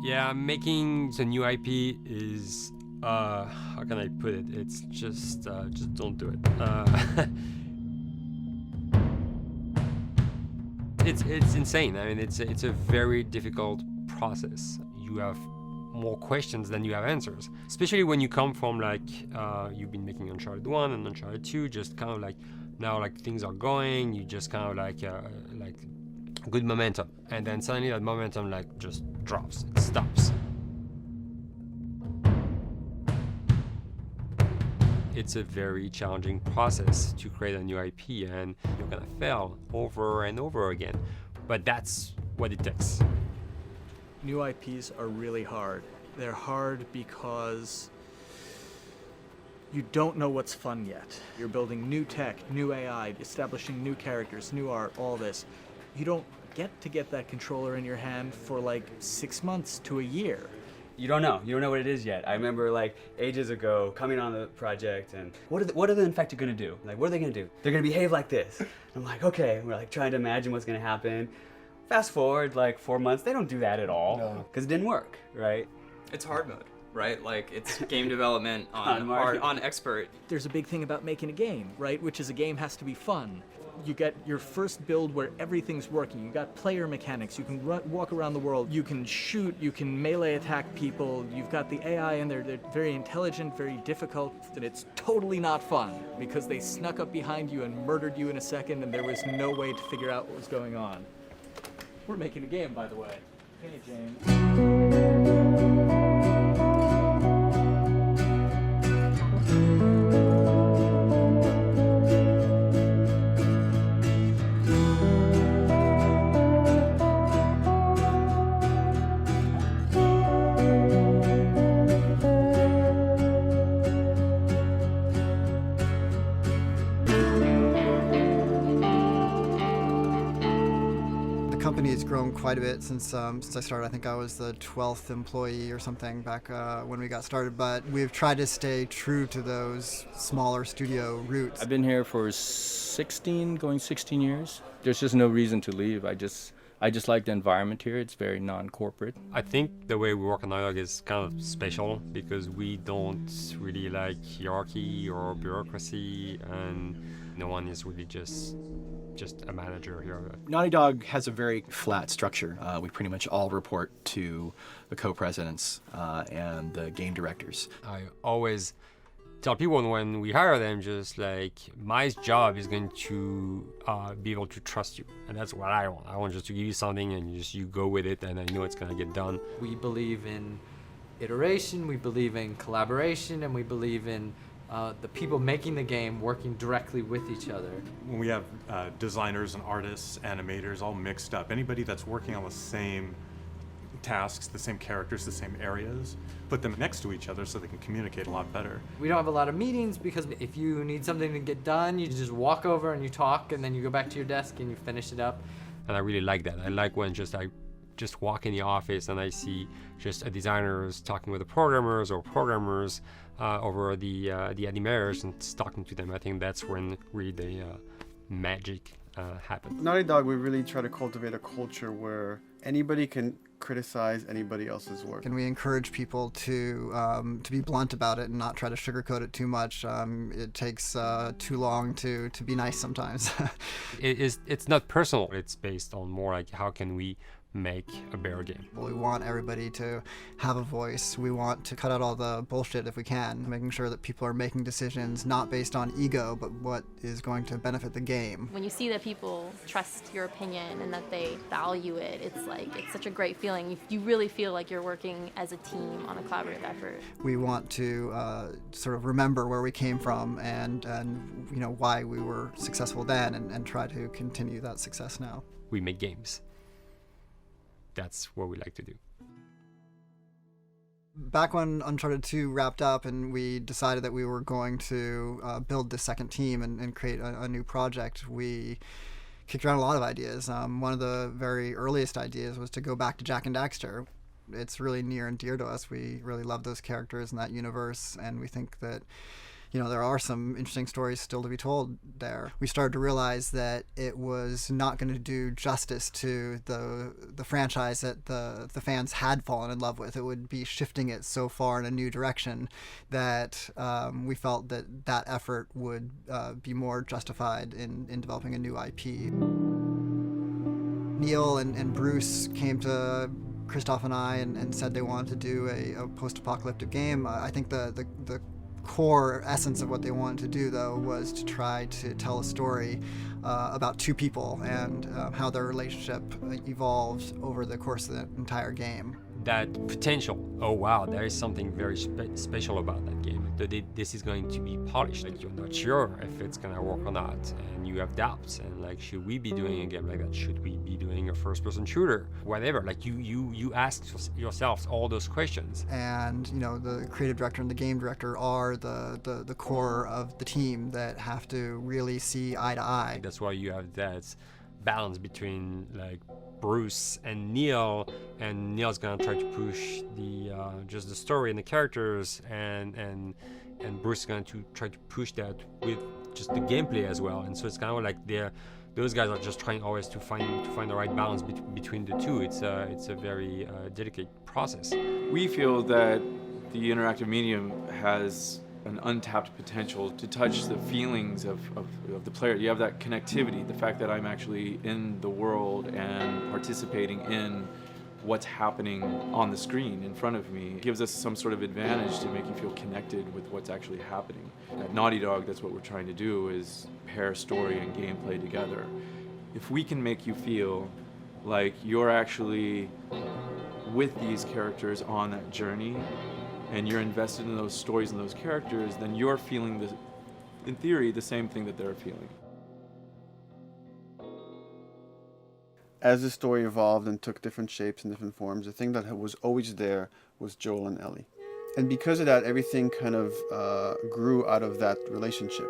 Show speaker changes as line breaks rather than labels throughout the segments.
Yeah, making the new IP is how can I put it? It's just don't do it. It's insane. I mean, it's a very difficult process. You have more questions than you have answers, especially when you come from like you've been making Uncharted 1 and Uncharted 2, just kind of like now like things are going, you just kind of like good momentum, and then suddenly that momentum like just drops, it stops. It's a very challenging process to create a new IP, and you're gonna fail over and over again, but that's what it takes.
New IPs are really hard. They're hard because you don't know what's fun yet. You're building new tech, new AI, establishing new characters, new art, all this. You don't get that controller in your hand for like 6 months to a year.
You don't know what it is yet. I remember like ages ago coming on the project and what are the infected gonna do? Like, what are they gonna do? They're gonna behave like this. I'm like, okay, we're like trying to imagine what's gonna happen. Fast forward like 4 months, they don't do that at all because it didn't work, right?
It's hard mode, right? Like it's game development on expert.
There's a big thing about making a game, right? Which is a game has to be fun. You get your first build where everything's working. You got player mechanics. You can walk around the world. You can shoot. You can melee attack people. You've got the AI in there. They're very intelligent, very difficult. And it's totally not fun because they snuck up behind you and murdered you in a second, and there was no way to figure out what was going on. We're making a game, by the way. Hey, James.
The company has grown quite a bit since I started. I think I was the 12th employee or something back when we got started, but we've tried to stay true to those smaller studio roots.
I've been here for 16 years. There's just no reason to leave. I just like the environment here. It's very non-corporate.
I think the way we work on Naughty Dog is kind of special because we don't really like hierarchy or bureaucracy, and no one is really just a manager here.
Naughty Dog has a very flat structure. We pretty much all report to the co-presidents and the game directors.
I always tell people when we hire them, just like, my job is going to be able to trust you, and that's what I want. I want just to give you something and you go with it, and I know it's going to get done.
We believe in iteration, we believe in collaboration, and we believe in the people making the game working directly with each other.
When we have designers and artists, animators all mixed up, anybody that's working on the same tasks, the same characters, the same areas, put them next to each other so they can communicate a lot better.
We don't have a lot of meetings because if you need something to get done, you just walk over and you talk, and then you go back to your desk and you finish it up.
And I really like that. I like when I just walk in the office and I see just designers talking with the programmers or programmers over the animators and talking to them. I think that's when really the magic happens.
Naughty Dog, we really try to cultivate a culture where anybody can criticize anybody else's work.
And we encourage people to be blunt about it and not try to sugarcoat it too much. It takes too long to be nice sometimes.
It's not personal. It's based on more like how can we make a better game.
We want everybody to have a voice. We want to cut out all the bullshit if we can, making sure that people are making decisions not based on ego, but what is going to benefit the game.
When you see that people trust your opinion and that they value it, it's such a great feeling. You really feel like you're working as a team on a collaborative effort.
We want to sort of remember where we came from and you know why we were successful then, and try to continue that success now.
We make games. That's what we like to do.
Back when Uncharted 2 wrapped up and we decided that we were going to build the second team and create a new project, we kicked around a lot of ideas. One of the very earliest ideas was to go back to Jak and Daxter. It's really near and dear to us. We really love those characters in that universe, and we think that there are some interesting stories still to be told there. We started to realize that it was not going to do justice to the franchise that the fans had fallen in love with. It would be shifting it so far in a new direction that we felt that effort would be more justified in developing a new IP. Neil and Bruce came to Christoph and I and said they wanted to do a post-apocalyptic game. I think the core essence of what they wanted to do, though, was to try to tell a story about two people and how their relationship evolved over the course of the entire game.
That potential, oh wow, there is something very special about that game. This is going to be polished. Like, you're not sure if it's gonna work or not, and you have doubts. And like, should we be doing a game like that? Should we be doing a first-person shooter? Whatever. Like, you ask yourselves all those questions.
And the creative director and the game director are the core of the team that have to really see eye to eye.
That's why you have that balance between like Bruce and Neil, and Neil's gonna try to push the just the story and the characters, and Bruce is gonna try to push that with just the gameplay as well. And so it's kind of like those guys are just trying always to find the right balance between the two. It's a very delicate process.
We feel that the interactive medium has an untapped potential to touch the feelings of the player. You have that connectivity, the fact that I'm actually in the world and participating in what's happening on the screen in front of me. It gives us some sort of advantage to make you feel connected with what's actually happening. At Naughty Dog, that's what we're trying to do, is pair story and gameplay together. If we can make you feel like you're actually with these characters on that journey, and you're invested in those stories and those characters, then you're feeling, in theory, the same thing that they're feeling.
As the story evolved and took different shapes and different forms, the thing that was always there was Joel and Ellie. And because of that, everything kind of grew out of that relationship.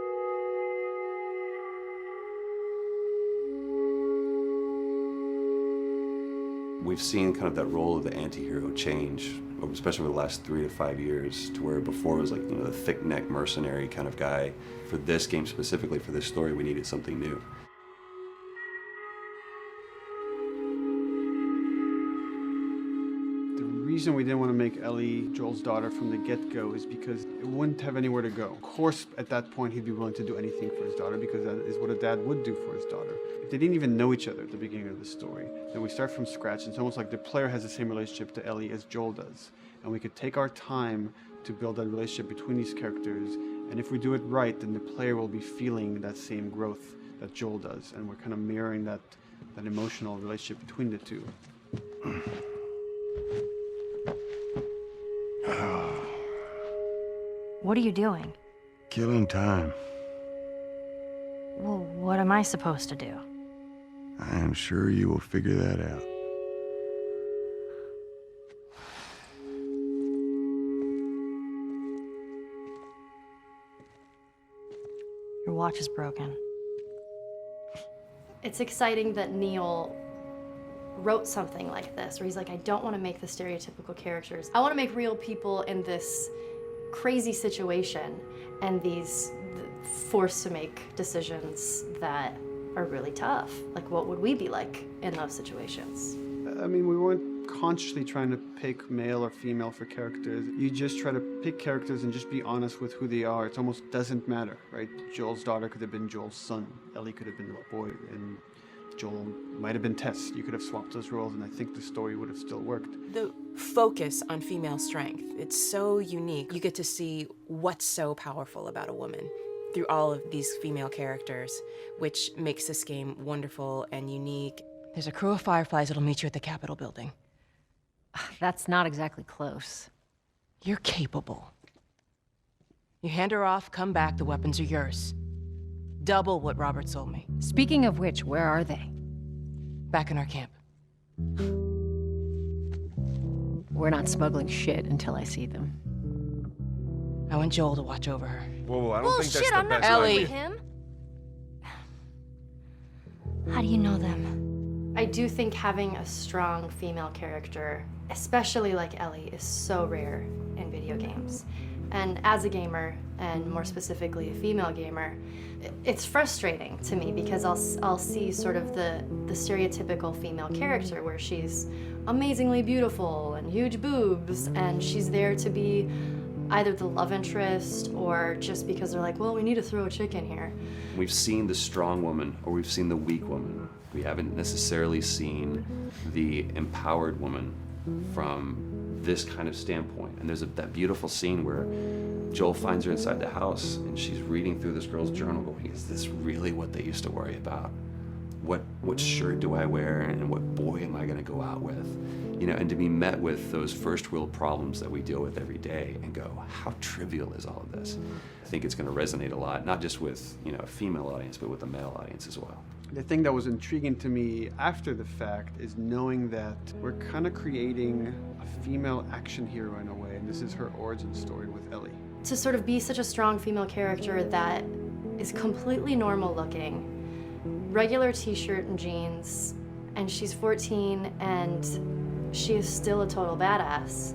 We've seen kind of that role of the anti-hero change, especially over the last 3 to 5 years, to where before it was like, the thick-neck mercenary kind of guy. For this game specifically, for this story, we needed something new.
The reason we didn't want to make Ellie Joel's daughter from the get-go is because it wouldn't have anywhere to go. Of course, at that point, he'd be willing to do anything for his daughter, because that is what a dad would do for his daughter. If they didn't even know each other at the beginning of the story, then we start from scratch. It's almost like the player has the same relationship to Ellie as Joel does. And we could take our time to build that relationship between these characters. And if we do it right, then the player will be feeling that same growth that Joel does. And we're kind of mirroring that emotional relationship between the two.
What are you doing?
Killing time.
Well, what am I supposed to do?
I am sure you will figure that out.
Your watch is broken.
It's exciting that Neil wrote something like this, where he's like, I don't want to make the stereotypical characters. I want to make real people in this crazy situation, and these forced to make decisions that are really tough. Like, what would we be like in those situations?
I mean, we weren't consciously trying to pick male or female for characters. You just try to pick characters and just be honest with who they are. It almost doesn't matter, right? Joel's daughter could have been Joel's son. Ellie could have been a boy, and Joel might have been Tess. You could have swapped those roles, and I think the story would have still worked.
The focus on female strength, it's so unique. You get to see what's so powerful about a woman through all of these female characters, which makes this game wonderful and unique. There's a crew of Fireflies that'll meet you at the Capitol building.
That's not exactly close.
You're capable. You hand her off, come back, the weapons are yours. Double what Robert sold me.
Speaking of which, where are they?
Back in our camp.
We're not smuggling shit until I see them.
I want Joel to watch over her.
Whoa, I don't think that's the
I'm not
best
going
Ellie.
with him.
How do you know them?
I do think having a strong female character, especially like Ellie, is so rare in video games. And as a gamer, and more specifically a female gamer, it's frustrating to me because I'll see sort of the stereotypical female character where she's amazingly beautiful and huge boobs, and she's there to be either the love interest or just because they're like, well, we need to throw a chick in here.
We've seen the strong woman or we've seen the weak woman. We haven't necessarily seen the empowered woman from this kind of standpoint. And there's that beautiful scene where Joel finds her inside the house and she's reading through this girl's journal going, is this really what they used to worry about? What shirt do I wear and what boy am I gonna go out with? You know, and to be met with those first world problems that we deal with every day and go, how trivial is all of this? I think it's gonna resonate a lot, not just with, you know, a female audience, but with a male audience as well.
The thing that was intriguing to me after the fact is knowing that we're kind of creating a female action hero in a way, and this is her origin story with Ellie.
To sort of be such a strong female character that is completely normal looking, regular t-shirt and jeans, and she's 14 and she is still a total badass,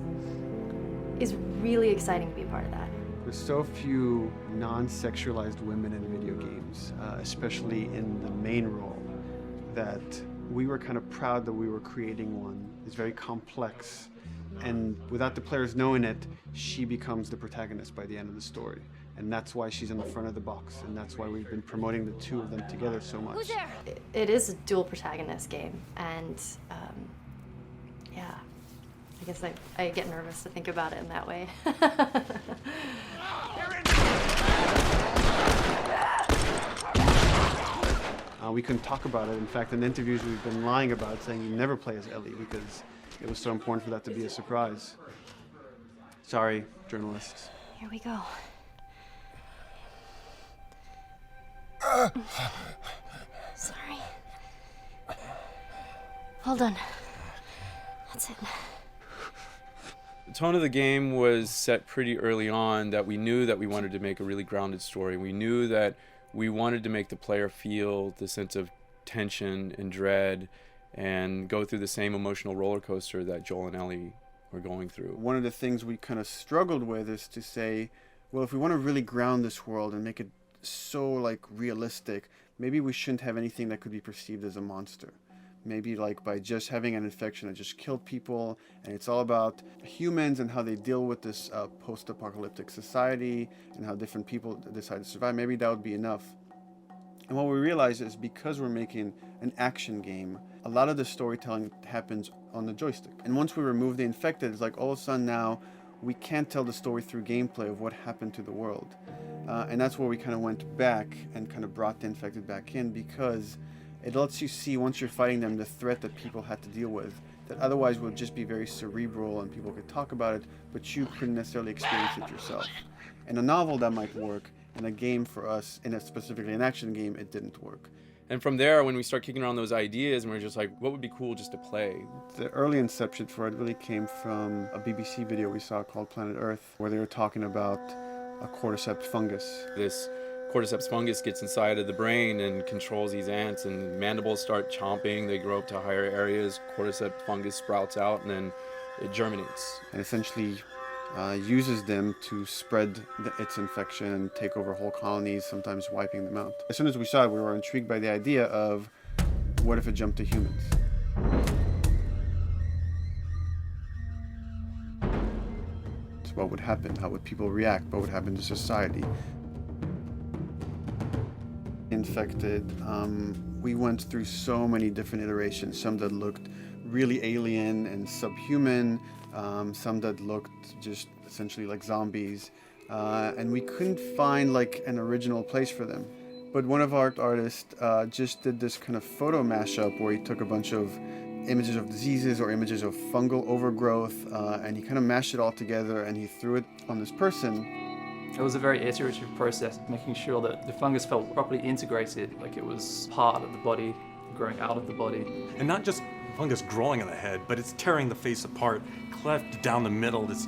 is really exciting to be a part of that.
There's so few non-sexualized women in video games, especially in the main role, that we were kind of proud that we were creating one. It's very complex, and without the players knowing it, she becomes the protagonist by the end of the story. And that's why she's in the front of the box, and that's why we've been promoting the two of them together so much.
Who's there? It is a dual protagonist game, and yeah, I guess I get nervous to think about it in that way.
We couldn't talk about it. In fact, in interviews we've been lying about it, saying you never play as Ellie because it was so important for that to be a surprise. Sorry, journalists.
Here we go. Sorry. Hold on. That's it.
The tone of the game was set pretty early on that we knew that we wanted to make a really grounded story. We knew that we wanted to make the player feel the sense of tension and dread and go through the same emotional roller coaster that Joel and Ellie were going through.
One of the things we kind of struggled with is to say, well, if we want to really ground this world and make it so like realistic, maybe we shouldn't have anything that could be perceived as a monster. Maybe like by just having an infection that just killed people, and it's all about humans and how they deal with this post-apocalyptic society and how different people decide to survive. Maybe that would be enough. And what we realized is because we're making an action game, a lot of the storytelling happens on the joystick. And once we remove the infected, it's like all of a sudden now we can't tell the story through gameplay of what happened to the world. And that's where we kind of went back and kind of brought the infected back in, because it lets you see, once you're fighting them, the threat that people had to deal with, that otherwise would just be very cerebral and people could talk about it, but you couldn't necessarily experience it yourself. In a novel, that might work. In a game for us, specifically an action game, it didn't work.
And from there, when we start kicking around those ideas, and we're just like, what would be cool just to play?
The early inception for it really came from a BBC video we saw called Planet Earth, where they were talking about a cordyceps fungus.
This cordyceps fungus gets inside of the brain and controls these ants, and mandibles start chomping, they grow up to higher areas, cordyceps fungus sprouts out, and then it germinates.
And essentially uses them to spread its infection and take over whole colonies, sometimes wiping them out. As soon as we saw it, we were intrigued by the idea of, what if it jumped to humans? So what would happen? How would people react? What would happen to society? Infected, we went through so many different iterations, some that looked really alien and subhuman, some that looked just essentially like zombies, and we couldn't find like an original place for them. But one of our artists just did this kind of photo mashup where he took a bunch of images of diseases or images of fungal overgrowth, and he kind of mashed it all together and he threw it on this person.
It was a very iterative process, making sure that the fungus felt properly integrated, like it was part of the body, growing out of the body.
And not just fungus growing on the head, but it's tearing the face apart, cleft down the middle, this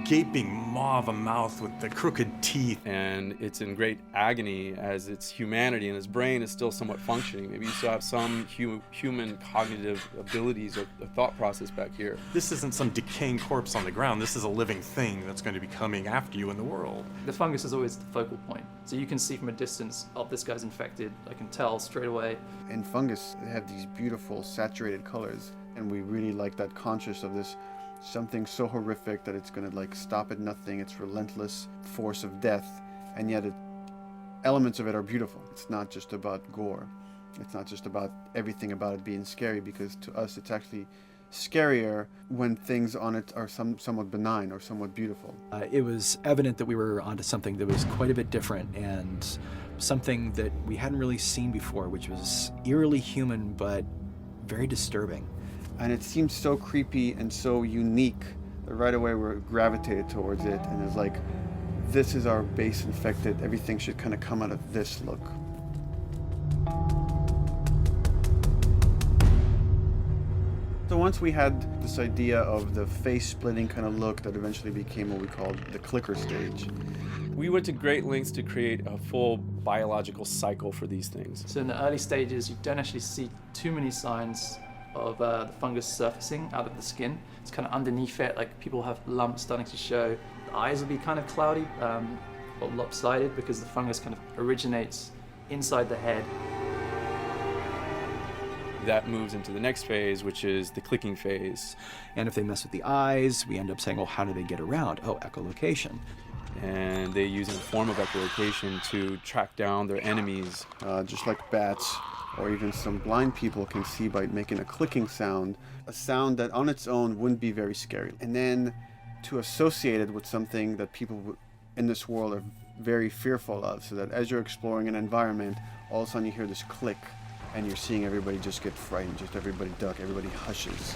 gaping maw of a mouth with the crooked teeth.
And it's in great agony as its humanity and its brain is still somewhat functioning. Maybe you still have some human cognitive abilities or thought process back here.
This isn't some decaying corpse on the ground. This is a living thing that's going to be coming after you in the world.
The fungus is always the focal point. So you can see from a distance, oh, this guy's infected. I can tell straight away.
In fungus, they have these beautiful saturated colors, and we really like that conscious of this something so horrific that it's going to like stop at nothing. It's relentless force of death, and yet elements of it are beautiful. It's not just about gore. It's not just about everything about it being scary, because to us it's actually scarier when things on it are somewhat benign or somewhat beautiful.
It was evident that we were onto something that was quite a bit different and something that we hadn't really seen before, which was eerily human but very disturbing.
And it seemed so creepy and so unique that right away we gravitated towards it, and it's like, this is our base infected. Everything should kind of come out of this look. So once we had this idea of the face-splitting kind of look that eventually became what we called the clicker stage.
We went to great lengths to create a full biological cycle for these things.
So in the early stages, you don't actually see too many signs of the fungus surfacing out of the skin. It's kind of underneath it, like people have lumps starting to show. The eyes will be kind of cloudy or lopsided because the fungus kind of originates inside the head.
That moves into the next phase, which is the clicking phase.
And if they mess with the eyes, we end up saying, well, how do they get around? Oh, echolocation.
And they use a form of echolocation to track down their enemies.
Just like bats, or even some blind people can see by making a clicking sound, a sound that on its own wouldn't be very scary. And then to associate it with something that people in this world are very fearful of, so that as you're exploring an environment, all of a sudden you hear this click, and you're seeing everybody just get frightened, just everybody duck, everybody hushes.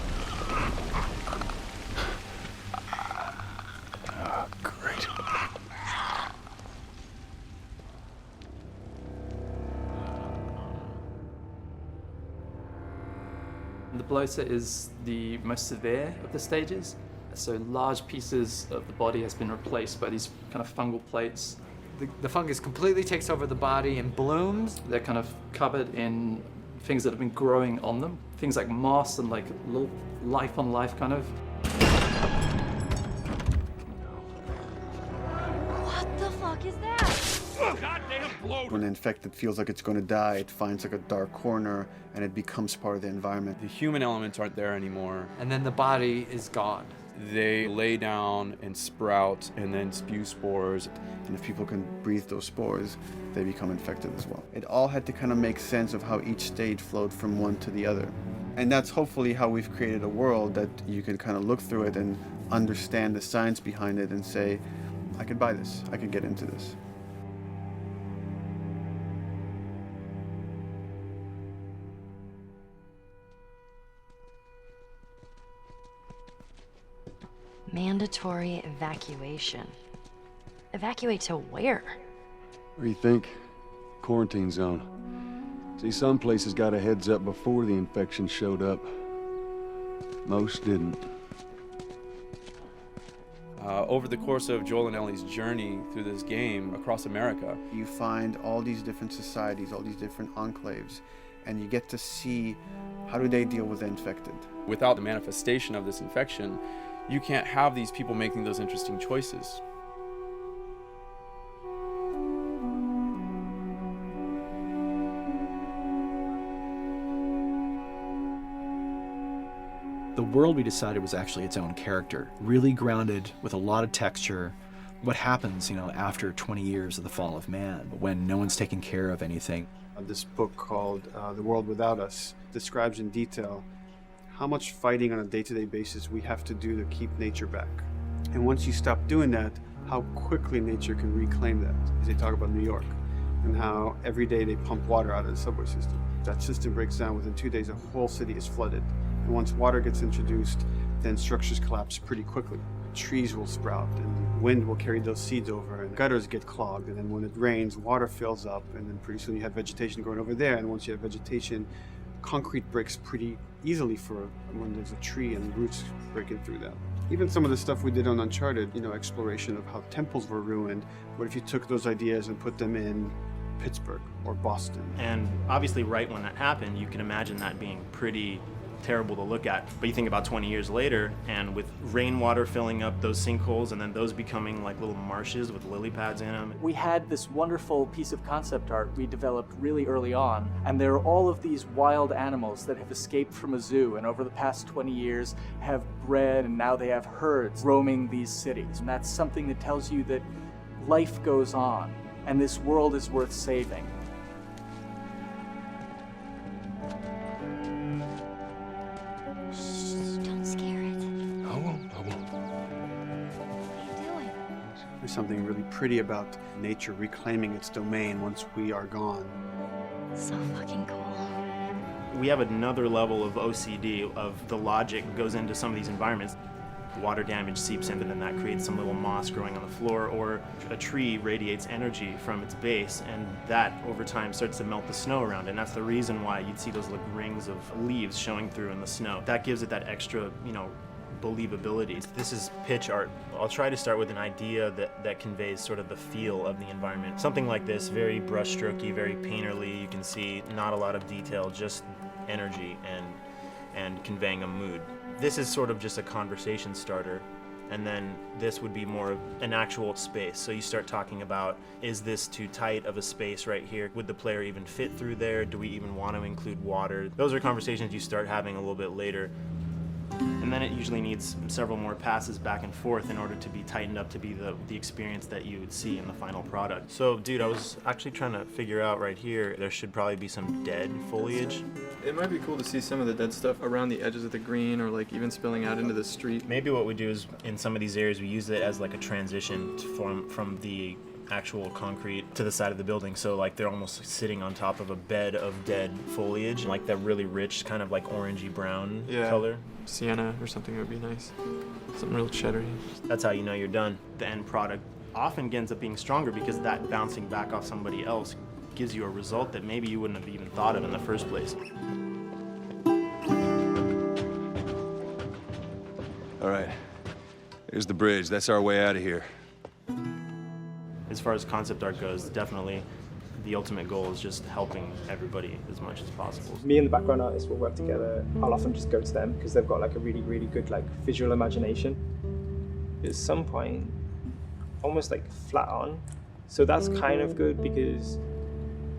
Oh, great.
The bloater is the most severe of the stages. So large pieces of the body has been replaced by these kind of fungal plates.
The fungus completely takes over the body and blooms.
They're kind of covered in things that have been growing on them. Things like moss and like little life on life kind of.
What the fuck is that?
Goddamn bloater! When the infected feels like it's going to die, it finds like a dark corner and it becomes part of the environment.
The human elements aren't there anymore.
And then the body is gone.
They lay down and sprout and then spew spores.
And if people can breathe those spores, they become infected as well. It all had to kind of make sense of how each stage flowed from one to the other. And that's hopefully how we've created a world that you can kind of look through it and understand the science behind it and say, I could buy this, I could get into this.
Mandatory evacuation. Evacuate to where?
What do you think? Quarantine zone. See, some places got a heads up before the infection showed up. Most didn't.
Over the course of Joel and Ellie's journey through this game across America,
you find all these different societies, all these different enclaves, and you get to see how do they deal with the infected.
Without the manifestation of this infection, you can't have these people making those interesting choices.
The world we decided was actually its own character, really grounded with a lot of texture. What happens, after 20 years of the fall of man, when no one's taking care of anything.
This book called The World Without Us describes in detail how much fighting on a day-to-day basis we have to do to keep nature back. And once you stop doing that, how quickly nature can reclaim that. As they talk about New York, and how every day they pump water out of the subway system. That system breaks down, within 2 days, a whole city is flooded. And once water gets introduced, then structures collapse pretty quickly. Trees will sprout, and wind will carry those seeds over, and gutters get clogged, and then when it rains, water fills up, and then pretty soon you have vegetation growing over there, and once you have vegetation, concrete breaks pretty easily for when there's a tree and roots breaking through that. Even some of the stuff we did on Uncharted, you know, exploration of how temples were ruined. What if you took those ideas and put them in Pittsburgh or Boston?
And obviously right when that happened, you can imagine that being pretty terrible to look at. But you think about 20 years later, and with rainwater filling up those sinkholes and then those becoming like little marshes with lily pads in them.
We had this wonderful piece of concept art we developed really early on, and there are all of these wild animals that have escaped from a zoo and over the past 20 years have bred, and now they have herds roaming these cities. And that's something that tells you that life goes on and this world is worth saving.
Don't scare it.
I won't.
There's something really pretty about nature reclaiming its domain once we are gone.
So fucking cool.
We have another level of OCD of the logic goes into some of these environments. Water damage seeps in, and then that creates some little moss growing on the floor, or a tree radiates energy from its base, and that over time starts to melt the snow around it. And that's the reason why you'd see those like rings of leaves showing through in the snow. That gives it that extra, you know, believability. This is pitch art. I'll try to start with an idea that conveys sort of the feel of the environment. Something like this, very brushstrokey, very painterly. You can see not a lot of detail, just energy and conveying a mood. This is sort of just a conversation starter, and then this would be more of an actual space. So you start talking about, is this too tight of a space right here? Would the player even fit through there? Do we even want to include water? Those are conversations you start having a little bit later. And then it usually needs several more passes back and forth in order to be tightened up to be the experience that you would see in the final product. So, dude, I was actually trying to figure out right here, there should probably be some dead foliage.
It might be cool to see some of the dead stuff around the edges of the green, or like even spilling out into the street.
Maybe what we do is, in some of these areas, we use it as like a transition from the actual concrete to the side of the building. So like they're almost sitting on top of a bed of dead foliage, like that really rich kind of like orangey brown color.
Sienna or something would be nice. Something real cheddary.
That's how you know you're done. The end product often ends up being stronger because that bouncing back off somebody else gives you a result that maybe you wouldn't have even thought of in the first place.
All right, here's the bridge. That's our way out of here.
As far as concept art goes, definitely the ultimate goal is just helping everybody as much as possible.
Me and the background artist will work together. I'll often just go to them because they've got like a really, really good like visual imagination. At some point, almost like flat on. So that's kind of good because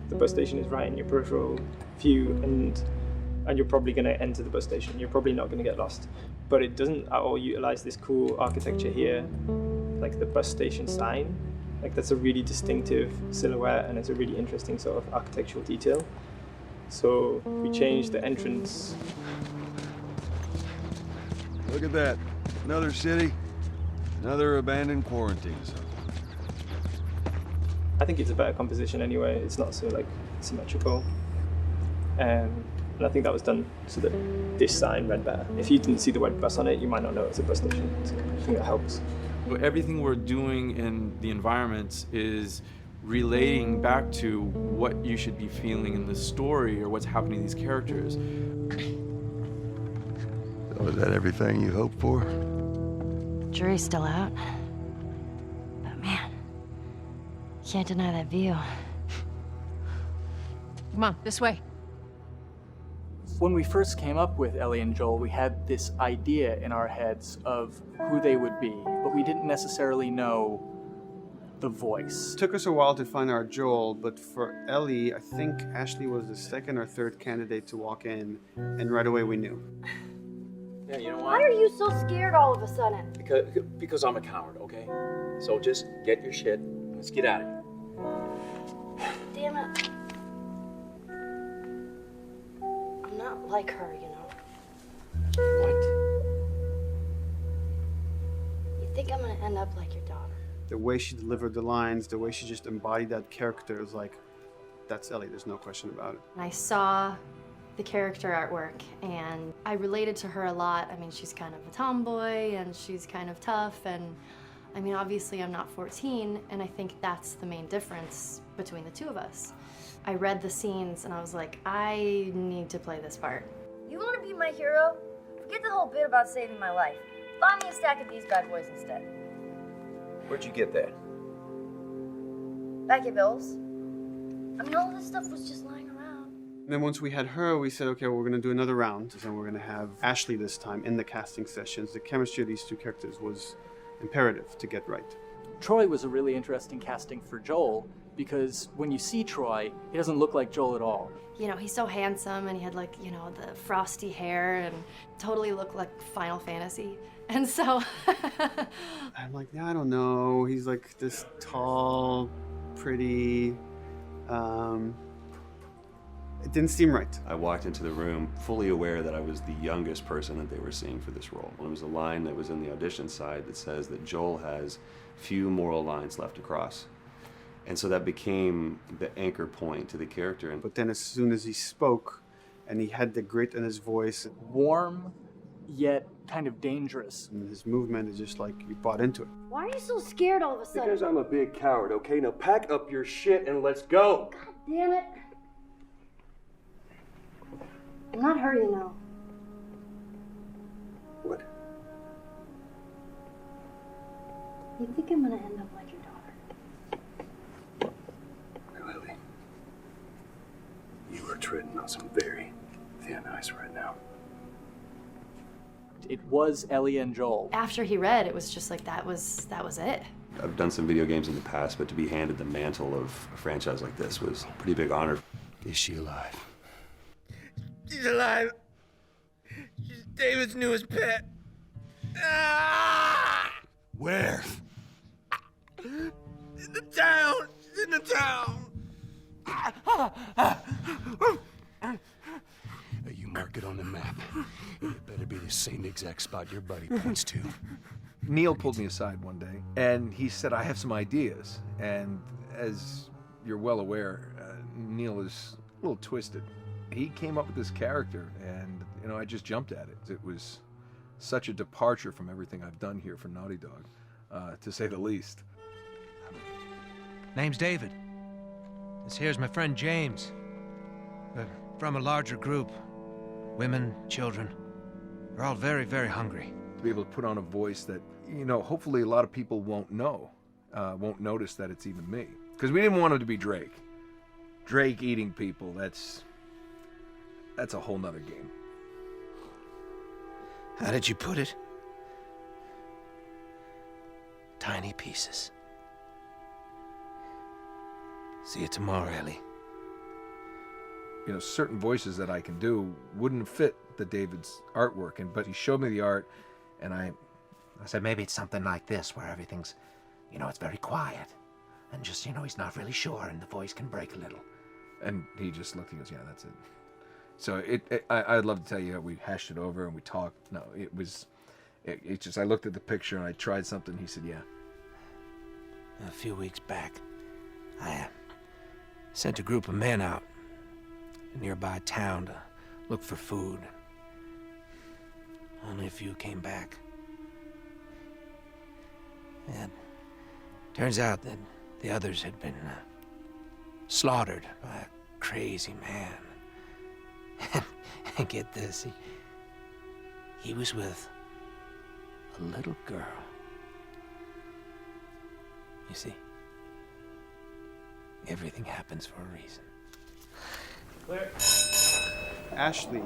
the bus station is right in your peripheral view, and you're probably going to enter the bus station. You're probably not going to get lost. But it doesn't at all utilize this cool architecture here, like the bus station sign. Like that's a really distinctive silhouette, and it's a really interesting sort of architectural detail. So we changed the entrance.
Look at that. Another city, another abandoned quarantine zone.
I think it's a better composition anyway. It's not so like symmetrical. And I think that was done so that this sign read better. If you didn't see the word bus on it, you might not know it's a bus station. So I think that helps.
Everything we're doing in the environments is relating back to what you should be feeling in the story or what's happening to these characters.
So is that everything you hoped for?
Jury's still out. But man, can't deny that view.
Come on, this way.
When we first came up with Ellie and Joel, we had this idea in our heads of who they would be, but we didn't necessarily know the voice.
It took us a while to find our Joel, but for Ellie, I think Ashley was the second or third candidate to walk in, and right away we knew.
Yeah, you know
Why
what?
are you so scared all of a sudden?
Because I'm a coward, okay? So just get your shit and let's get out of here.
Damn it. I'm not like her, you know.
What?
You think I'm gonna end up like your daughter?
The way she delivered the lines, the way she just embodied that character is like, that's Ellie, there's no question about it.
I saw the character artwork and I related to her a lot. I mean, she's kind of a tomboy and she's kind of tough, and I mean, obviously I'm not 14, and I think that's the main difference between the two of us. I read the scenes and I was like, I need to play this part.
You want to be my hero? Forget the whole bit about saving my life.
Buy me a stack of these bad boys instead.
Where'd you get that?
Back at Bill's. I mean, all this stuff was just lying around.
And then once we had her, we said, okay, well, we're going to do another round, and we're going to have Ashley this time in the casting sessions. The chemistry of these two characters was imperative to get right.
Troy was a really interesting casting for Joel, because when you see Troy, he doesn't look like Joel at all.
You know, he's so handsome, and he had like, you know, the frosty hair, and totally looked like Final Fantasy. And so
I'm like, yeah, I don't know. He's like this tall, pretty. It didn't seem right.
I walked into the room fully aware that I was the youngest person that they were seeing for this role. And it was a line that was in the audition side that says that Joel has few moral lines left to cross. And so that became the anchor point to the character.
But then as soon as he spoke, and he had the grit in his voice.
Warm, yet kind of dangerous.
And his movement is just like, you bought into it.
Why are you so scared all of a sudden?
Because I'm a big coward, okay? Now pack up your shit and let's go.
God damn it. I'm not her, you know.
What?
You think I'm gonna end up like your daughter?
Lily, you are treading on some very thin ice right now.
It was Ellie and Joel.
after he read, it was just like that was it.
I've done some video games in the past, but to be handed the mantle of a franchise like this was a pretty big honor.
Is she alive?
She's alive. She's David's newest pet. Ah!
Where?
In the town. She's in the town.
You mark it on the map. It better be the same exact spot your buddy points to.
Neil pulled me aside one day, and he said, I have some ideas. And as you're well aware, Neil is a little twisted. He came up with this character, and, I just jumped at it. It was such a departure from everything I've done here for Naughty Dog, to say the least.
Name's David. This here's my friend James. We're from a larger group. Women, children. They're all very, very hungry.
To be able to put on a voice that, hopefully a lot of people won't know, won't notice that it's even me. Because we didn't want him to be Drake. Drake eating people, that's a whole nother game.
How did you put it? Tiny pieces. See you tomorrow, Ellie.
Certain voices that I can do wouldn't fit the David's artwork, but he showed me the art, and I
said maybe it's something like this, where everything's, it's very quiet, and just, he's not really sure, and the voice can break a little.
And he just looked and goes, yeah, that's it. So I'd love to tell you we hashed it over and we talked. No, it just, I looked at the picture and I tried something. He said, yeah.
A few weeks back, I sent a group of men out a nearby town to look for food. Only a few came back. And turns out that the others had been slaughtered by a crazy man. And get this, he was with a little girl. You see, everything happens for a reason.
Ashley,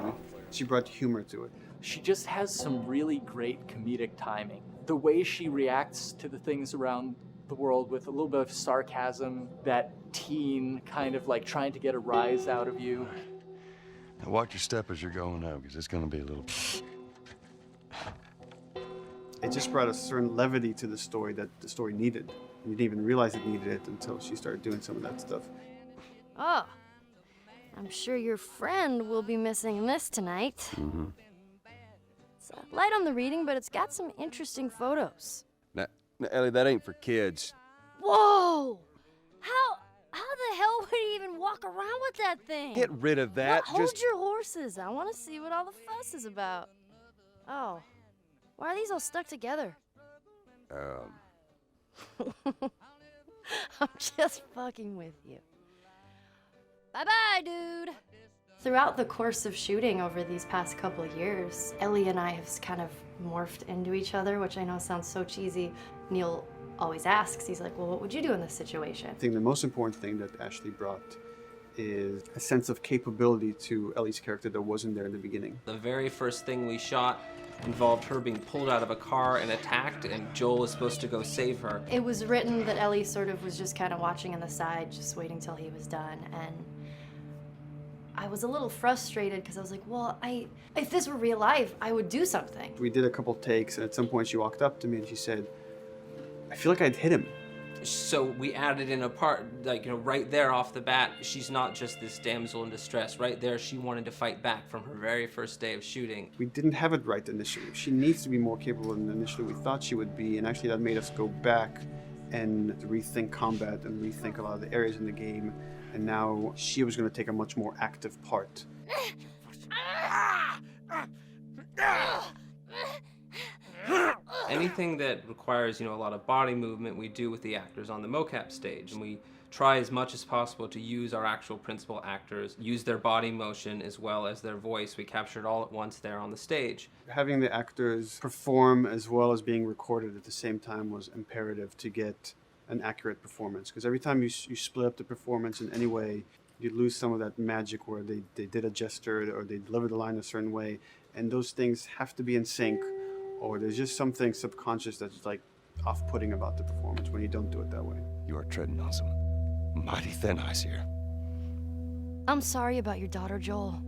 she brought humor to it.
She just has some really great comedic timing. The way she reacts to the things around the world with a little bit of sarcasm, that teen kind of like trying to get a rise out of you.
Now watch your step as you're going out, because it's going to be a little...
It just brought a certain levity to the story that the story needed. You didn't even realize it needed it until she started doing some of that stuff.
Oh, I'm sure your friend will be missing this tonight.
Mm-hmm.
It's light on the reading, but it's got some interesting photos.
Now, Ellie, that ain't for kids.
Whoa! How the hell would he even walk around with that thing?
Get rid of that.
Hold your horses. I want to see what all the fuss is about. Oh, why are these all stuck together? I'm just fucking with you. Bye-bye, dude.
Throughout the course of shooting over these past couple of years, Ellie and I have kind of morphed into each other, which I know sounds so cheesy. Neil always asks, he's like, well, what would you do in this situation?
I think the most important thing that Ashley brought is a sense of capability to Ellie's character that wasn't there in the beginning.
The very first thing we shot involved her being pulled out of a car and attacked, and Joel was supposed to go save her.
It was written that Ellie sort of was just kind of watching on the side, just waiting till he was done, and I was a little frustrated because I was like, well, if this were real life, I would do something.
We did a couple takes, and at some point she walked up to me and she said, I feel like I'd hit him.
So we added in a part, like, right there off the bat, she's not just this damsel in distress. Right there, she wanted to fight back from her very first day of shooting.
We didn't have it right initially. She needs to be more capable than initially we thought she would be, and actually that made us go back and rethink combat and rethink a lot of the areas in the game, and now she was going to take a much more active part.
Anything that requires, a lot of body movement, we do with the actors on the mocap stage. And we try as much as possible to use our actual principal actors, use their body motion as well as their voice. We capture it all at once there on the stage.
Having the actors perform as well as being recorded at the same time was imperative to get an accurate performance. Because every time you split up the performance in any way, you lose some of that magic where they did a gesture or they delivered the line a certain way. And those things have to be in sync, or there's just something subconscious that's like off-putting about the performance when you don't do it that way.
You are treading on some mighty thin ice here.
I'm sorry about your daughter, Joel,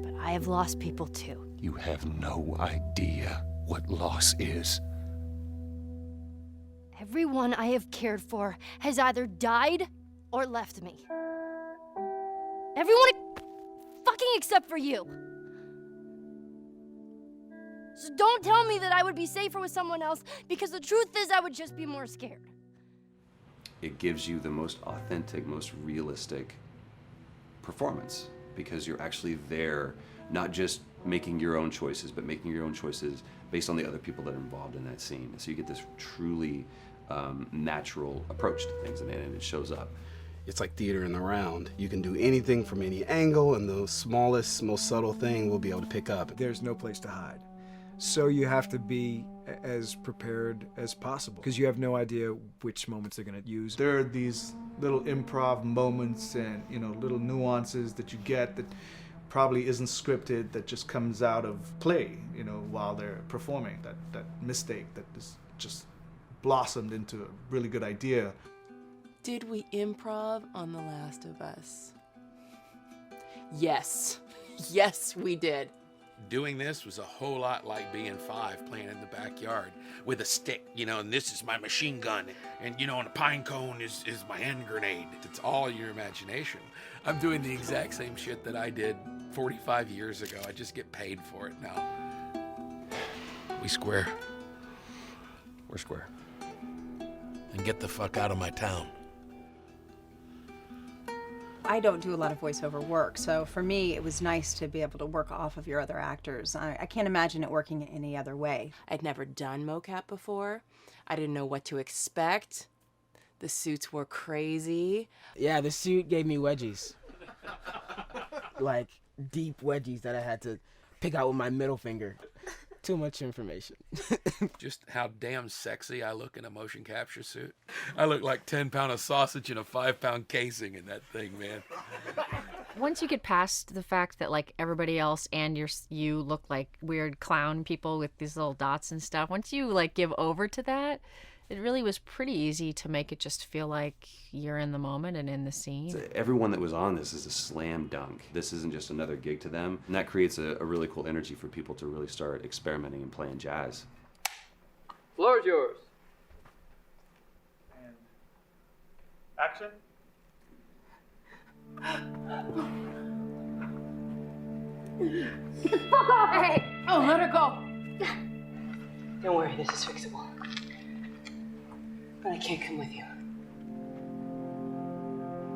but I have lost people too.
You have no idea what loss is.
Everyone I have cared for has either died or left me. Everyone fucking except for you. So don't tell me that I would be safer with someone else, because the truth is I would just be more scared.
It gives you the most authentic, most realistic performance, because you're actually there, not just making your own choices, but making your own choices based on the other people that are involved in that scene. So you get this truly natural approach to things, and it shows up.
It's like theater in the round. You can do anything from any angle, and the smallest, most subtle thing we'll be able to pick up.
There's no place to hide. So you have to be as prepared as possible, because you have no idea which moments they're going to use. There are these little improv moments and, little nuances that you get that probably isn't scripted, that just comes out of play, while they're performing. That mistake that is just blossomed into a really good idea.
Did we improv on The Last of Us? Yes. Yes, we did.
Doing this was a whole lot like being 5 playing in the backyard with a stick, and this is my machine gun, and and a pine cone is my hand grenade. It's all your imagination. I'm doing the exact same shit that I did 45 years ago. I just get paid for it now. We square.
We're square.
And get the fuck out of my town.
I don't do a lot of voiceover work, so for me it was nice to be able to work off of your other actors. I can't imagine it working any other way.
I'd never done mocap before. I didn't know what to expect. The suits were crazy.
Yeah, the suit gave me wedgies. Like, deep wedgies that I had to pick out with my middle finger. Too much information.
Just how damn sexy I look in a motion capture suit. I look like 10-pound of sausage in a 5-pound casing in that thing, man.
Once you get past the fact that like everybody else and you look like weird clown people with these little dots and stuff, once you like give over to that, it really was pretty easy to make it just feel like you're in the moment and in the scene.
So everyone that was on this is a slam dunk. This isn't just another gig to them. And that creates a really cool energy for people to really start experimenting and playing jazz.
Floor is yours.
And action.
Fuck off! Hey!
Oh, let her go. Don't worry, this is fixable. But I can't come with you.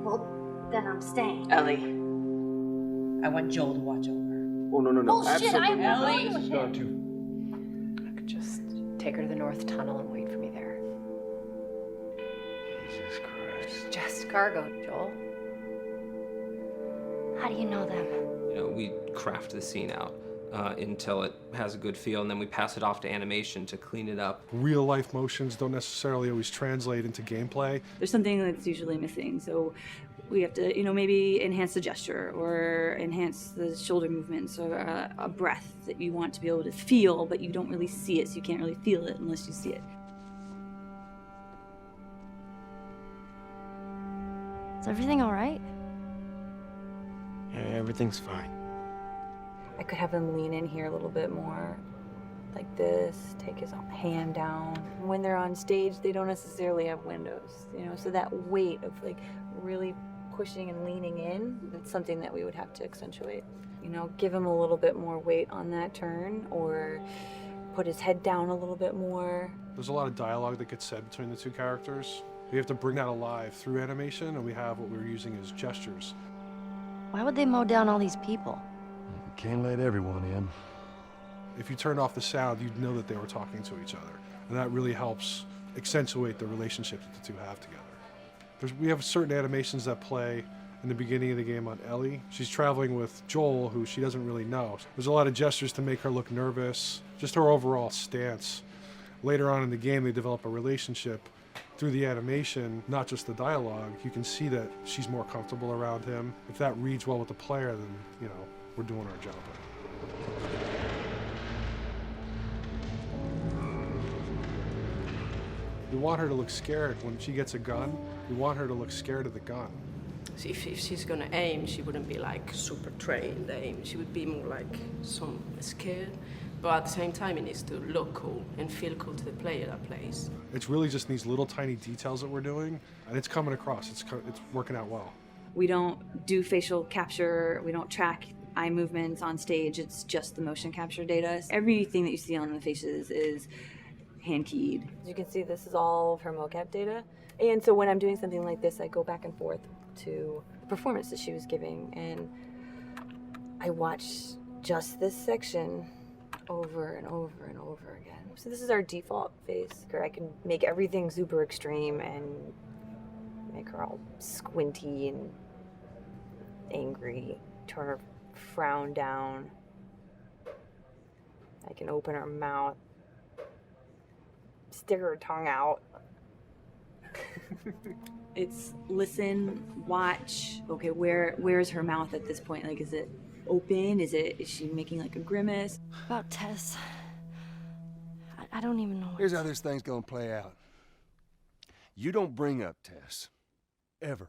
Well, then I'm staying.
Ellie, I want Joel to watch over her.
Oh, no.
Bullshit, I
Absolutely.
won't
Ellie.
go with
Not
him.
to.
I could just take her to the North Tunnel and wait for me there.
Jesus Christ.
Just cargo, Joel.
How do you know them?
We craft the scene out until it has a good feel, and then we pass it off to animation to clean it up.
Real life motions don't necessarily always translate into gameplay.
There's something that's usually missing, so we have to, maybe enhance the gesture or enhance the shoulder movements or a breath that you want to be able to feel, but you don't really see it, so you can't really feel it unless you see it.
Is everything all right?
Yeah, everything's fine.
I could have him lean in here a little bit more, like this, take his hand down. When they're on stage, they don't necessarily have windows, so that weight of like really pushing and leaning in, that's something that we would have to accentuate. Give him a little bit more weight on that turn, or put his head down a little bit more.
There's a lot of dialogue that gets said between the two characters. We have to bring that alive through animation, and we have what we're using as gestures.
Why would they mow down all these people?
Can't let everyone in.
If you turned off the sound, you'd know that they were talking to each other. And that really helps accentuate the relationship that the two have together. We have certain animations that play in the beginning of the game on Ellie. She's traveling with Joel, who she doesn't really know. There's a lot of gestures to make her look nervous, just her overall stance. Later on in the game, they develop a relationship through the animation, not just the dialogue. You can see that she's more comfortable around him. If that reads well with the player, then, we're doing our job. We want her to look scared when she gets a gun. We want her to look scared of the gun.
So if she's gonna aim, she wouldn't be like super trained aim. She would be more like some scared. But at the same time, it needs to look cool and feel cool to the player that plays.
It's really just these little tiny details that we're doing, and it's coming across. It's working out well.
We don't do facial capture, we don't track eye movements on stage, it's just the motion capture data. Everything that you see on the faces is hand-keyed.
As you can see, this is all of her mocap data. And so when I'm doing something like this, I go back and forth to the performance that she was giving, and I watch just this section over and over and over again. So this is our default face, where I can make everything super extreme and make her all squinty and angry, turn her frown down. I can open her mouth, stick her tongue out.
It's listen, watch. Okay, where's her mouth at this point? Like, is it open? Is she making like a grimace?
About Tess. I don't even know.
Here's how this thing's gonna play out. You don't bring up Tess. Ever.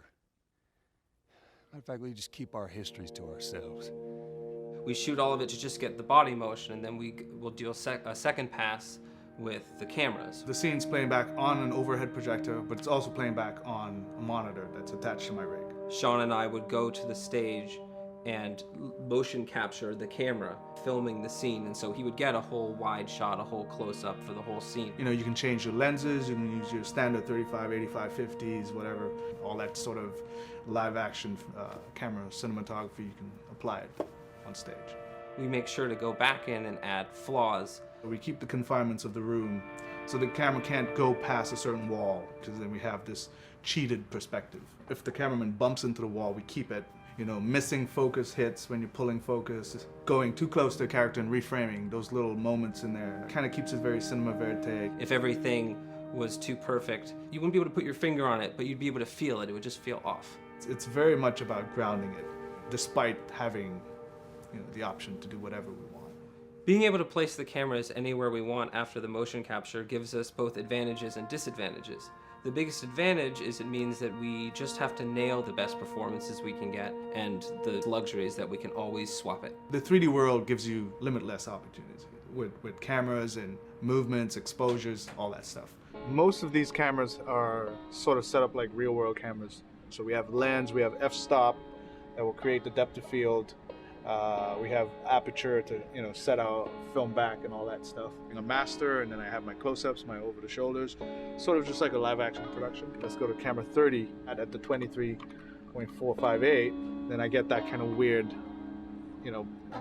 Matter of fact, we just keep our histories to ourselves.
We shoot all of it to just get the body motion, and then we'll do a second pass with the cameras.
The scene's playing back on an overhead projector, but it's also playing back on a monitor that's attached to my rig.
Sean and I would go to the stage and motion capture the camera filming the scene, and so he would get a whole wide shot, a whole close-up for the whole scene.
You can change your lenses, you can use your standard 35, 85, 50s, whatever. All that sort of live action camera cinematography, you can apply it on stage.
We make sure to go back in and add flaws.
We keep the confinements of the room so the camera can't go past a certain wall, because then we have this cheated perspective. If the cameraman bumps into the wall, we keep it. Missing focus hits when you're pulling focus, going too close to a character and reframing, those little moments in there kind of keeps it very cinema verite.
If everything was too perfect, you wouldn't be able to put your finger on it, but you'd be able to feel it. It would just feel off.
It's very much about grounding it, despite having the option to do whatever we want.
Being able to place the cameras anywhere we want after the motion capture gives us both advantages and disadvantages. The biggest advantage is it means that we just have to nail the best performances we can get, and the luxury is that we can always swap it.
The 3D world gives you limitless opportunities with cameras and movements, exposures, all that stuff. Most of these cameras are sort of set up like real world cameras. So we have lens, we have f-stop that will create the depth of field. We have aperture to set out film back and all that stuff. A master, and then I have my close-ups, my over the shoulders, sort of just like a live action production. Let's go to camera 30 at the 23.458. Then I get that kind of weird,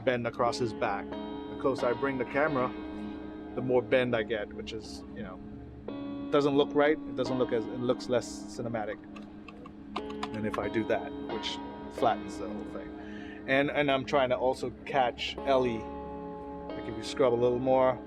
bend across his back. The closer I bring the camera, the more bend I get, which is doesn't look right. It looks less cinematic than if I do that, which flattens the whole thing. And I'm trying to also catch Ellie. Like if you scrub a little more,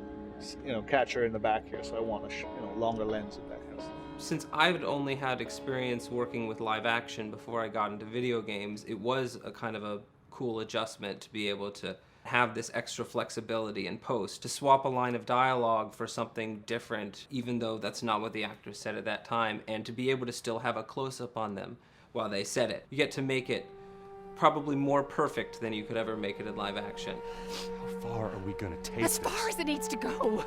catch her in the back here. So I want a longer lens of that kind of stuff.
Since I've only had experience working with live action before I got into video games, it was a kind of a cool adjustment to be able to have this extra flexibility in post, to swap a line of dialogue for something different, even though that's not what the actor said at that time, and to be able to still have a close-up on them while they said it. You get to make it probably more perfect than you could ever make it in live action.
How far are we gonna take
As far as it needs to go.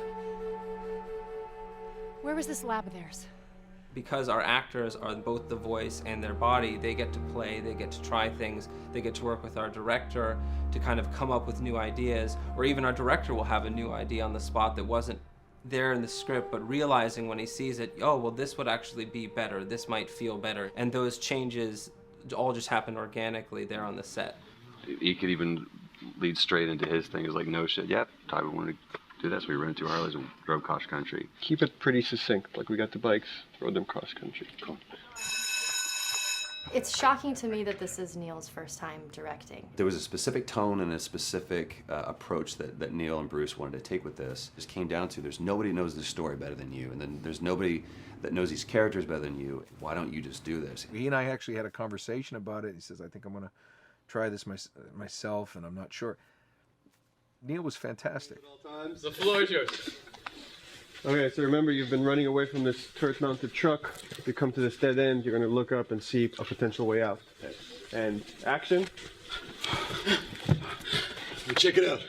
Where was this lab of theirs?
Because our actors are both the voice and their body, they get to play, they get to try things, they get to work with our director to kind of come up with new ideas, or even our director will have a new idea on the spot that wasn't there in the script, but realizing when he sees it, oh, well, this would actually be better, this might feel better. And those changes all just happen organically there on the set.
He could even lead straight into his thing. It's like, no shit, yeah, Ty, we wanted to do that, so we rented 2 Harleys and drove cross country.
Keep it pretty succinct, like we got the bikes, rode them cross country. Cool.
It's shocking to me that this is Neil's first time directing.
There was a specific tone and a specific approach that Neil and Bruce wanted to take with this. It just came down to there's nobody who knows the story better than you, and then there's nobody that knows these characters better than you. Why don't you just do this?
He and I actually had a conversation about it. He says, I think I'm going to try this myself, and I'm not sure. Neil was fantastic.
The floor is yours.
Okay, so remember, you've been running away from this turret-mounted truck. If you come to this dead end, you're going to look up and see a potential way out. And action.
Check it out.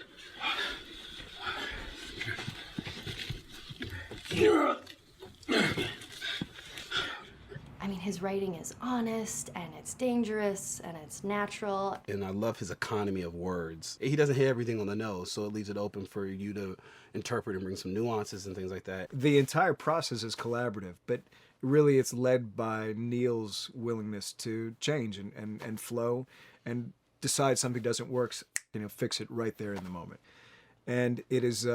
I mean, his writing is honest, and it's dangerous, and it's natural.
And I love his economy of words. He doesn't hit everything on the nose, so it leaves it open for you to interpret and bring some nuances and things like that.
The entire process is collaborative, but really it's led by Neil's willingness to change and flow and decide something doesn't work, fix it right there in the moment. And it is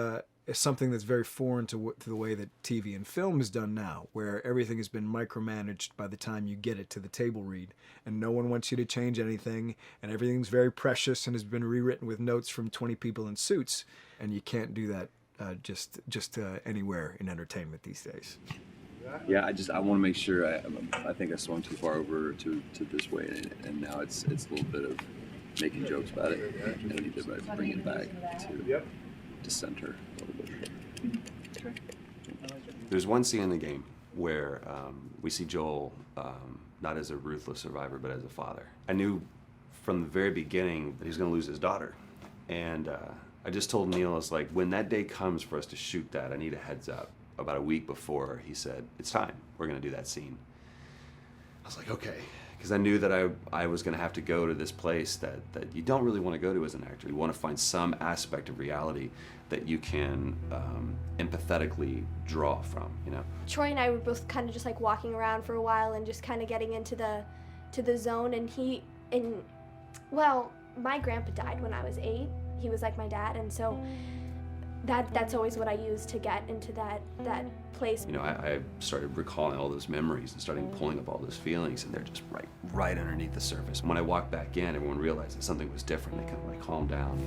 something that's very foreign to the way that TV and film is done now, where everything has been micromanaged by the time you get it to the table read, and no one wants you to change anything, and everything's very precious and has been rewritten with notes from 20 people in suits, and you can't do that just anywhere in entertainment these days.
Yeah, I want to make sure. I think I swung too far over to this way, and now it's a little bit of making jokes about it. And I need to bring it back to center a little bit. There's one scene in the game where we see Joel not as a ruthless survivor, but as a father. I knew from the very beginning that he was going to lose his daughter, and I just told Neil, I was like, when that day comes for us to shoot that, I need a heads up. About a week before, he said, it's time, we're going to do that scene. I was like, okay, because I knew that I was going to have to go to this place that you don't really want to go to as an actor. You want to find some aspect of reality that you can empathetically draw from,
Troy and I were both kind of just like walking around for a while and just kind of getting into the zone, and well, my grandpa died when I was 8. He was like my dad, and so that's always what I use to get into that place.
I started recalling all those memories and starting pulling up all those feelings, and they're just right underneath the surface. When I walked back in, everyone realized that something was different. They kind of like calmed down,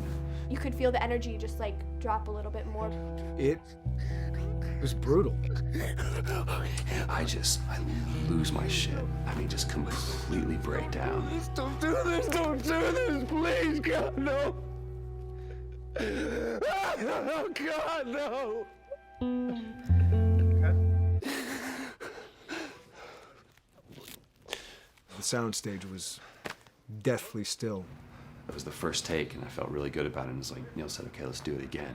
You could feel the energy just like drop a little bit more.
It was brutal.
I lose my shit. I mean, just completely break down.
Don't do this, please, God, no. Oh, God, no!
The soundstage was deathly still.
It was the first take, and I felt really good about it. And it's like Neil said, okay, let's do it again.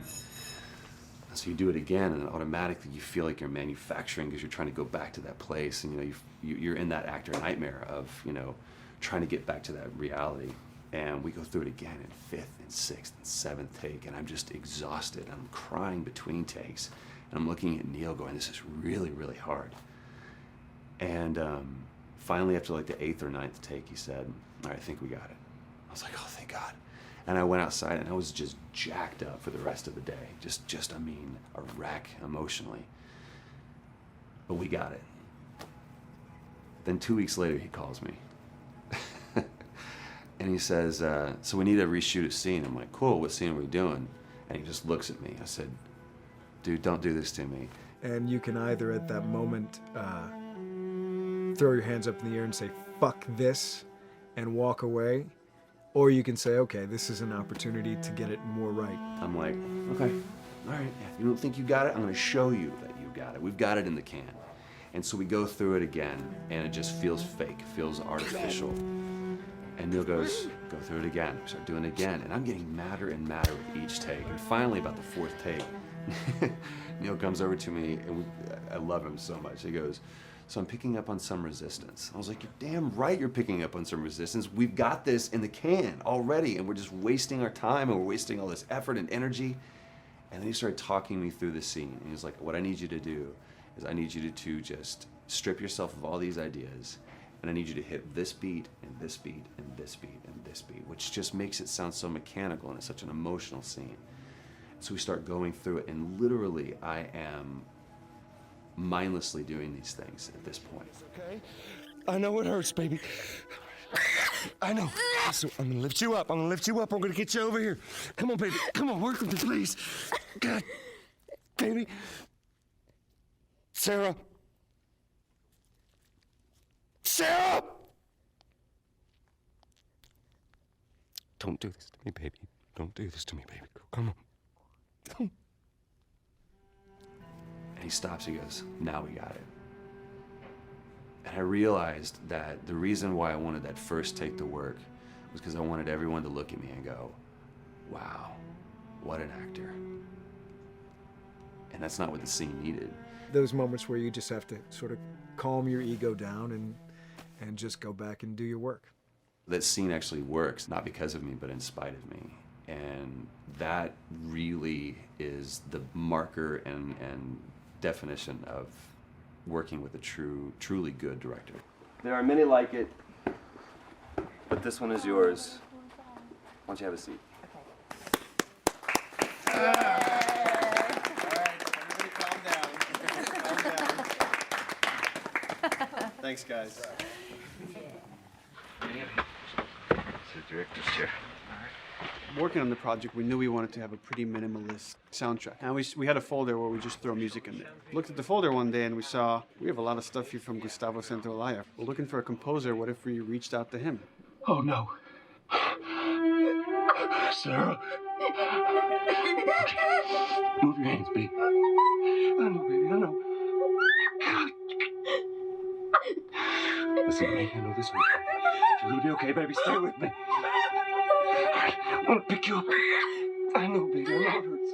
And so you do it again, and automatically you feel like you're manufacturing because you're trying to go back to that place, and you're in that actor nightmare of trying to get back to that reality. And we go through it again in 5th and 6th and 7th take, and I'm just exhausted. I'm crying between takes, and I'm looking at Neil going, this is really, really hard. And finally, after like the 8th or 9th take, he said, all right, I think we got it. I was like, oh, thank God. And I went outside, and I was just jacked up for the rest of the day. Just I mean, a wreck emotionally. But we got it. Then 2 weeks later, he calls me. And he says, so we need to reshoot a scene. I'm like, cool, what scene are we doing? And he just looks at me. I said, dude, don't do this to me.
And you can either at that moment throw your hands up in the air and say, fuck this, and walk away, or you can say, okay, this is an opportunity to get it more right.
I'm like, okay, all right, you don't think you got it? I'm gonna show you that you got it. We've got it in the can. And so we go through it again, and it just feels fake, feels artificial. And Neil goes, go through it again. We start doing it again, and I'm getting madder and madder with each take. And finally, about the fourth take, Neil comes over to me, and I love him so much. He goes, so I'm picking up on some resistance. I was like, you're damn right you're picking up on some resistance. We've got this in the can already, and we're just wasting our time, and we're wasting all this effort and energy. And then he started talking me through the scene. And he was like, what I need you to do is I need you to just strip yourself of all these ideas, and I need you to hit this beat, and this beat, and this beat, and this beat, which just makes it sound so mechanical, and it's such an emotional scene. So we start going through it, and literally I am mindlessly doing these things at this point.
Okay? I know it hurts, baby. I know. So I'm gonna lift you up. I'm gonna lift you up. I'm gonna get you over here. Come on, baby. Come on, work with me, please. God, baby. Sarah. Sarah! Don't do this to me, baby. Don't do this to me, baby. Come on.
And he stops, he goes, now we got it. And I realized that the reason why I wanted that first take to work was because I wanted everyone to look at me and go, wow, what an actor. And that's not what the scene needed.
Those moments where you just have to sort of calm your ego down and just go back and do your work.
That scene actually works, not because of me, but in spite of me. And that really is the marker and definition of working with a truly good director. There are many like it, but this one is yours. Why don't you have a seat?
Thanks, guys.
It's the director's chair.
Working on the project, we knew we wanted to have a pretty minimalist soundtrack. And we had a folder where we just throw music in there. Looked at the folder one day and we saw, we have a lot of stuff here from Gustavo Santaolalla. We're looking for a composer. What if we reached out to him?
Oh, no. Sarah. Move your hands, baby. I know, baby, I know. Listen to me, I know this will. You're gonna be okay, baby. Stay with me. I want to pick you up. I know, baby. I know it hurts.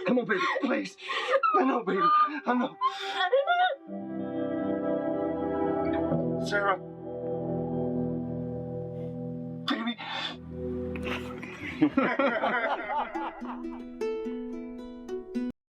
Come on, baby. Please. I know, baby. I know. Sarah. Baby.